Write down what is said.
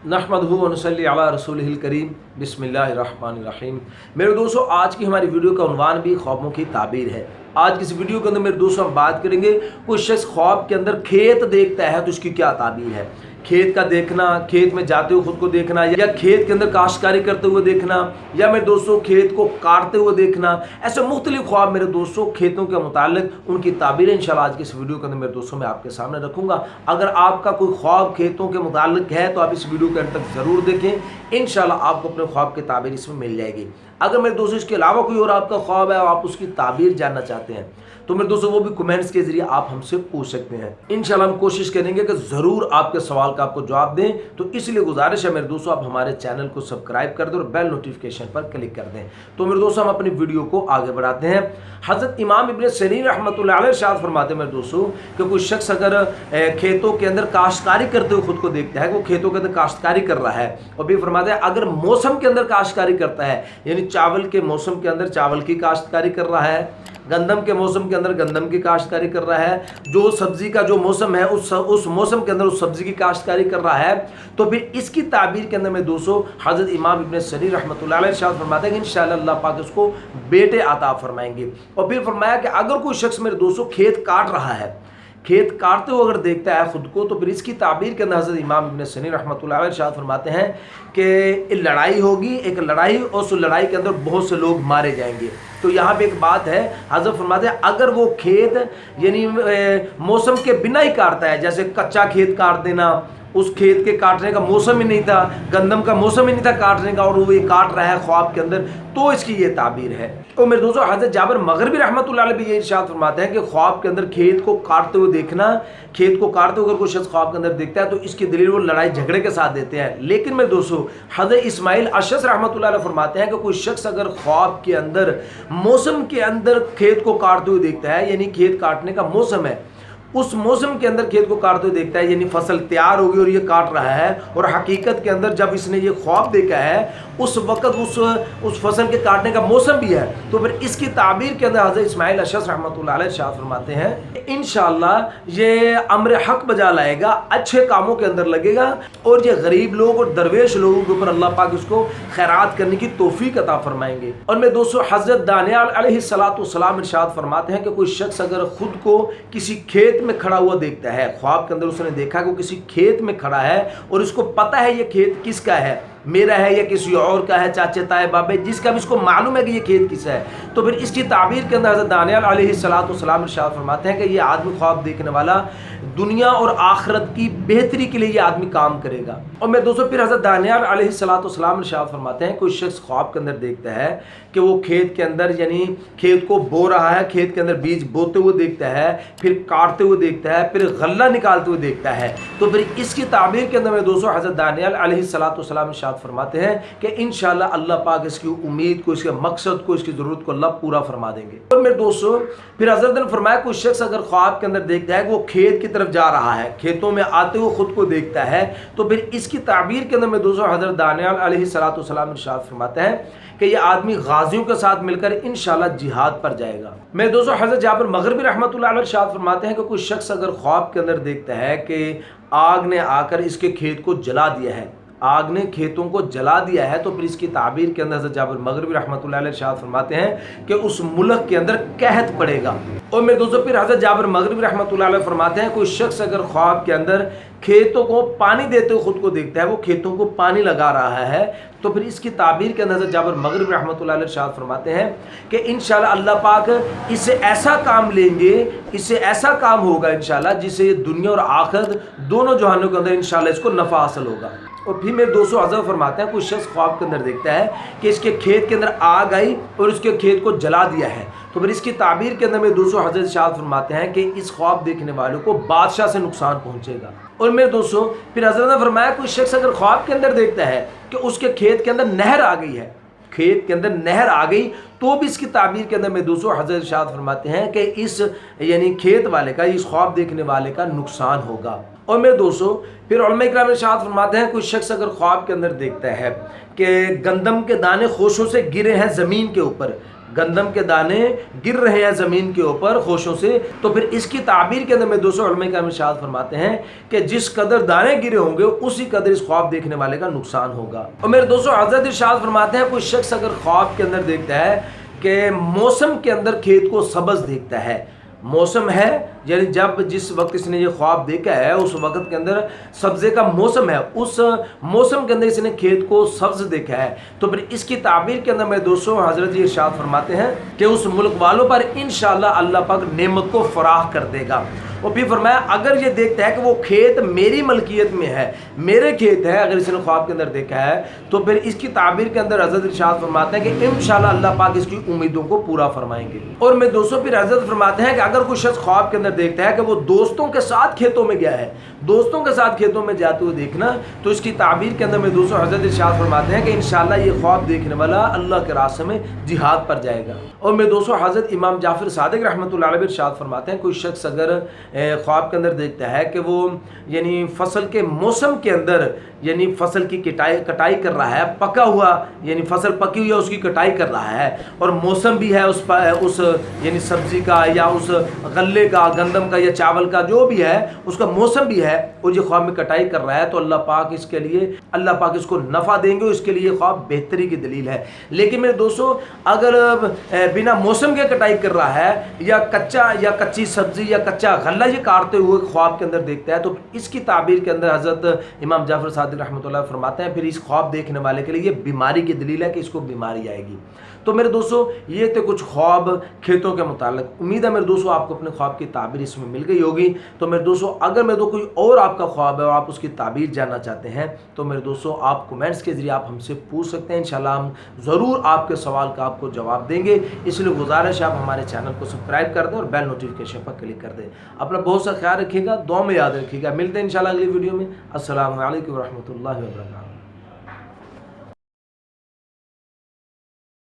नहमदहु व नसल्ली अला रसूलिहिल करीम बिस्मिल्लाहिर्रहमानिर्रहीम। मेरे दोस्तों, आज की हमारी वीडियो का उन्वान भी ख्वाबों की ताबीर है। आज की इस वीडियो के अंदर मेरे दोस्तों हम बात करेंगे, कोई शख्स ख्वाब के अंदर खेत देखता है तो उसकी क्या ताबीर है। खेत का देखना, खेत में जाते हुए खुद को देखना, या खेत के अंदर काश्तकारी करते हुए देखना, या मेरे दोस्तों खेत को काटते हुए देखना, ऐसे मुख्तलिफ ख्वाब मेरे दोस्तों खेतों के मुतालिक उनकी ताबीरें इंशाल्लाह आज की इस वीडियो के अंदर मेरे दोस्तों मैं आपके सामने रखूंगा। अगर आपका कोई ख्वाब खेतों के मुतालिक है तो आप इस वीडियो के अंत तक ज़रूर देखें, इंशाल्लाह आपको अपने ख्वाब की ताबीर इसमें मिल जाएगी। अगर मेरे दोस्तों इसके अलावा कोई और आपका ख्वाब है और आप उसकी ताबीर जानना चाहते हैं तो मेरे दोस्तों वो भी कमेंट्स के जरिए आप हमसे पूछ सकते हैं। इंशाल्लाह हम कोशिश करेंगे कि ज़रूर आपके सवाल का आपको जवाब दें। तो इसलिए गुजारिश है मेरे दोस्तों, आप हमारे चैनल को सब्सक्राइब कर दें और बेल नोटिफिकेशन पर क्लिक कर दें। तो मेरे दोस्तों हम अपनी वीडियो को आगे बढ़ाते हैं। हज़रत इमाम इब्न सीरीन रहमतुल्लाह अलैह इरशाद फरमाते हैं मेरे दोस्तों कि कोई शख्स अगर खेतों के अंदर काश्तकारी करते हुए खुद को देखता है, वो खेतों के अंदर काश्तकारी कर रहा है, और भी फरमाते हैं अगर मौसम के अंदर काश्तकारी करता है, यानी चावल के मौसम के अंदर चावल की काश्तकारी कर रहा है, गंदम के मौसम के अंदर गंदम की काश्तकारी कर रहा है, जो सब्जी का जो मौसम है उस मौसम के अंदर उस सब्जी की काश्तकारी कर रहा है, तो फिर इसकी ताबीर के अंदर में दोस्तों हज़रत इमाम इब्न सीरीन रहमतुल्लाह अलैह इरशाद फरमाते हैं कि इंशाअल्लाह अल्लाह पाक उसको बेटे अता फरमाएंगे। और फिर फरमाया कि अगर कोई शख्स मेरे दोस्तों खेत काट रहा है, खेत काटते हुए अगर देखता है खुद को, तो फिर इसकी ताबीर के अंदर हज़रत इमाम इब्न सीरीन रहमतुल्लाह अलैह इरशाद फरमाते हैं कि लड़ाई होगी, एक लड़ाई, और उस लड़ाई के अंदर बहुत से लोग मारे जाएंगे। तो यहाँ पे एक बात है, हज़रत फरमाते हैं अगर वो खेत यानी मौसम के बिना ही काटता है, जैसे कच्चा खेत काट देना, उस खेत के काटने का मौसम ही नहीं था, गंदम का मौसम ही नहीं था काटने का, और वो ये काट रहा है ख्वाब के अंदर, तो इसकी ये ताबीर है। तो मेरे दोस्तों हज़रत जाबिर मग़रिबी रहमतुल्लाह अलैह भी ये इरशाद फरमाते हैं कि ख्वाब के अंदर खेत को काटते हुए देखना, खेत को काटते हुए अगर कोई शख्स ख्वाब के अंदर देखता है तो इसकी दलील वो लड़ाई झगड़े के साथ देते हैं। लेकिन मेरे दोस्तों हज़रत इस्माइल अशअस रहमतुल्लाह अलैह फरमाते हैं कि कोई शख्स अगर ख्वाब के अंदर मौसम के अंदर खेत को काटते हुए देखता है, यानी खेत काटने का मौसम है, उस मौसम के अंदर खेत को काटते हुए देखता है, यानी फसल तैयार होगी और ये काट रहा है, और हकीकत के अंदर जब इसने ये ख्वाब देखा है उस वक्त उस फसल के काटने का मौसम भी है, तो फिर इसकी ताबीर के अंदर हज़रत इस्माइल अशअस रहमतुल्लाह अलैह इरशाद फरमाते हैं इंशाअल्लाह ये अम्र हक बजा लाएगा, अच्छे कामों के अंदर लगेगा, और ये गरीब लोग और दरवेश लोगों के ऊपर अल्लाह पाक उसको खैरात करने की तौफीक अता फरमाएंगे। और मेरे दोस्तों हज़रत दानियाल अलैहिस्सलाम इरशाद फरमाते हैं कि कोई शख्स अगर खुद को किसी खेत में खड़ा हुआ देखता है, ख्वाब के अंदर उसने देखा कि वो किसी खेत में खड़ा है और उसको पता है ये खेत किसका है, मेरा है या किसी और का है, चाचे ताए बाबे, जिसका भी इसको मालूम है कि ये खेत किसका है, तो फिर इसकी ताबीर के अंदर हज़रत दानियाल अलैहिस्सलाम इरशाद फरमाते हैं कि ये आदमी ख्वाब देखने वाला दुनिया और आखिरत की बेहतरी के लिए ये आदमी काम करेगा। और मैं दोस्तों फिर हज़रत दानियाल अलैहिस्सलाम इरशाद फरमाते हैं कोई शख्स ख्वाब के अंदर देखता है कि वो खेत के अंदर यानी खेत को बो रहा है, खेत के अंदर बीज बोते हुए देखता है, फिर काटते हुए देखता है, फिर गल्ला निकालते हुए देखता है, तो फिर इसकी ताबीर के अंदर मेरे दोस्तों हज़रत दानियाल अलैहिस्सलाम इरशाद फरमाते हैं कि इंशाअल्लाह अल्लाह पाक इसकी उम्मीद को, इसके मकसद को, इसकी ज़रूरत को अल्लाह पूरा फरमा देंगे। और मेरे दोस्तों फिर हज़रत ने फरमाया कोई शख्स अगर ख्वाब के अंदर देखता है कि वो खेत की तरफ जा रहा है, खेतों में आते हुए खुद को देखता है, तो फिर इसकी ताबीर के अंदर मेरे दोस्तों हज़रत दानियाल अलैहिस्सलाम इरशाद फरमाते हैं कि ये आदमी गाजियों के साथ मिलकर इंशाअल्लाह जिहाद पर जाएगा। मेरे दोस्तों हज़रत जाबिर मग़रिबी रहमतुल्लाह अलैह इरशाद फरमाते हैं कि कोई शख्स अगर ख्वाब के अंदर देखता है कि आग ने आकर इसके खेत को जला दिया है, आग ने खेतों को जला दिया है, तो फिर इसकी ताबीर के अंदर हज़रत जाबिर मग़रिबी रहमतुल्लाह अलैह इरशाद फरमाते हैं कि उस मुल्क के अंदर कहत पड़ेगा। और मेरे दोस्तों फिर हज़रत जाबिर मग़रिबी रहमतुल्लाह अलैह फरमाते हैं कोई शख्स अगर ख्वाब के अंदर खेतों को पानी देते हुए खुद को देखता है, वो खेतों को पानी लगा रहा है, तो फिर इसकी ताबीर के अंदर हज़रत जाबिर मग़रिबी रहमतुल्लाह अलैह इरशाद फरमाते हैं कि इंशाअल्लाह अल्लाह पाक इससे ऐसा काम लेंगे, इससे ऐसा काम होगा इंशाअल्लाह जिससे दुनिया और आखिरत दोनों जहानों के अंदर इंशाअल्लाह इसको नफ़ा हासिल होगा। और फिर मेरे दोस्तों हज़रत फरमाते हैं कोई शख्स ख्वाब के अंदर देखता है कि इसके खेत के अंदर आग आई और उसके खेत को जला दिया है, तो फिर इसकी ताबीर के अंदर मेरे दोस्तों हज़रत इरशाद फरमाते हैं कि इस ख्वाब देखने वालों को बादशाह से नुकसान पहुंचेगा। और मेरे दोस्तों फिर हज़रत ने फरमाया कोई शख्स अगर ख्वाब के अंदर देखता है कि उसके खेत के अंदर नहर आ गई है, खेत के अंदर नहर आ गई, तो भी इसकी ताबीर के अंदर में दोस्तों हज़रत इरशाद फरमाते हैं कि इस यानी खेत वाले का, इस ख्वाब देखने वाले का नुकसान होगा। और मेरे दोस्तों फिर उलमा इकराम इरशाद फरमाते हैं कोई शख्स अगर ख्वाब के अंदर देखता है कि गंदम के दाने खोशों से गिरे हैं ज़मीन के ऊपर, گندم کے دانے گر رہے ہیں زمین کے اوپر خوشوں سے، تو پھر اس کی تعبیر کے اندر میں دوستوں علماء کرام ارشاد فرماتے ہیں کہ جس قدر دانے گرے ہوں گے اسی قدر اس خواب دیکھنے والے کا نقصان ہوگا۔ اور میرے دوستوں حضرت ارشاد فرماتے ہیں کوئی شخص اگر خواب کے اندر دیکھتا ہے کہ موسم کے اندر کھیت کو سبز دیکھتا ہے، موسم ہے یعنی جس وقت اس نے یہ خواب دیکھا ہے اس وقت کے اندر سبزے کا موسم ہے، اس موسم کے اندر اس نے کھیت کو سبز دیکھا ہے، تو پھر اس کی تعبیر کے اندر میں دوستوں حضرت یہ ارشاد فرماتے ہیں کہ اس ملک والوں پر انشاءاللہ اللہ پاک نعمت کو فراخ کر دے گا۔ اور پھر فرمایا اگر یہ دیکھتا ہے کہ وہ کھیت میری ملکیت میں ہے، میرے کھیت ہے، اگر اس نے خواب کے اندر دیکھا ہے تو پھر اس کی تعبیر کے اندر حضرت ارشاد فرماتے ہیں کہ انشاءاللہ اللہ پاک اس کی امیدوں کو پورا فرمائیں گے۔ اور میں دوستوں پھر حضرت فرماتے ہیں کہ اگر کوئی شخص خواب کے اندر دیکھتا ہے کہ وہ دوستوں کے ساتھ کھیتوں میں گیا ہے، دوستوں کے ساتھ کھیتوں میں جاتے ہوئے دیکھنا، تو اس کی تعبیر کے اندر میں دوستوں حضرت ارشاد فرماتے ہیں کہ انشاءاللہ یہ خواب دیکھنے والا اللہ کے راستے میں جہاد پر جائے گا۔ اور میں دوستوں حضرت امام جعفر صادق رحمۃ اللہ علیہ ارشاد فرماتے ہیں کوئی شخص اگر خواب کے اندر دیکھتا ہے کہ وہ یعنی فصل کے موسم کے اندر یعنی فصل کی کٹائی کر رہا ہے، پکا ہوا یعنی فصل پکی ہوئی ہے اس کی کٹائی کر رہا ہے، اور موسم بھی ہے اس یعنی سبزی کا یا اس غلے کا، گندم کا یا چاول کا، جو بھی ہے اس کا موسم بھی ہے، اور یہ خواب میں کٹائی کر رہا ہے، تو اللہ پاک اس کو نفع دیں گے، اس کے لیے خواب بہتری کی دلیل ہے۔ لیکن میرے دوستوں اگر بنا موسم کے کٹائی کر رہا ہے یا کچی سبزی یا کچا غلہ یہ کاٹتے ہوئے خواب کے اندر دیکھتا ہے، تو اس کی تعبیر کے اندر حضرت امام جعفر صادق رحمۃ اللہ فرماتے ہیں پھر اس خواب دیکھنے والے کے لیے یہ بیماری کی دلیل ہے کہ اس کو بیماری آئے گی۔ تو میرے دوستوں یہ تھے کچھ خواب کھیتوں کے متعلق۔ امید ہے میرے دوستوں آپ کو اپنے خواب کی تعبیر اس میں مل گئی ہوگی۔ تو میرے دوستوں اگر میرے کوئی اور آپ کا خواب ہے اور آپ اس کی تعبیر جاننا چاہتے ہیں تو میرے دوستوں آپ کمنٹس کے ذریعے آپ ہم سے پوچھ سکتے ہیں، انشاءاللہ ہم ضرور آپ کے سوال کا آپ کو جواب دیں گے۔ اس لیے گزارش ہے آپ ہمارے چینل کو سبسکرائب کر دیں اور بیل نوٹیفیکیشن پر کلک کر دیں۔ اپنا بہت سا خیال رکھیے گا، دعا میں یاد رکھیے گا۔ ملتے ہیں انشاءاللہ اگلی ویڈیو میں۔ السلام علیکم ورحمۃ اللہ وبرکاتہ۔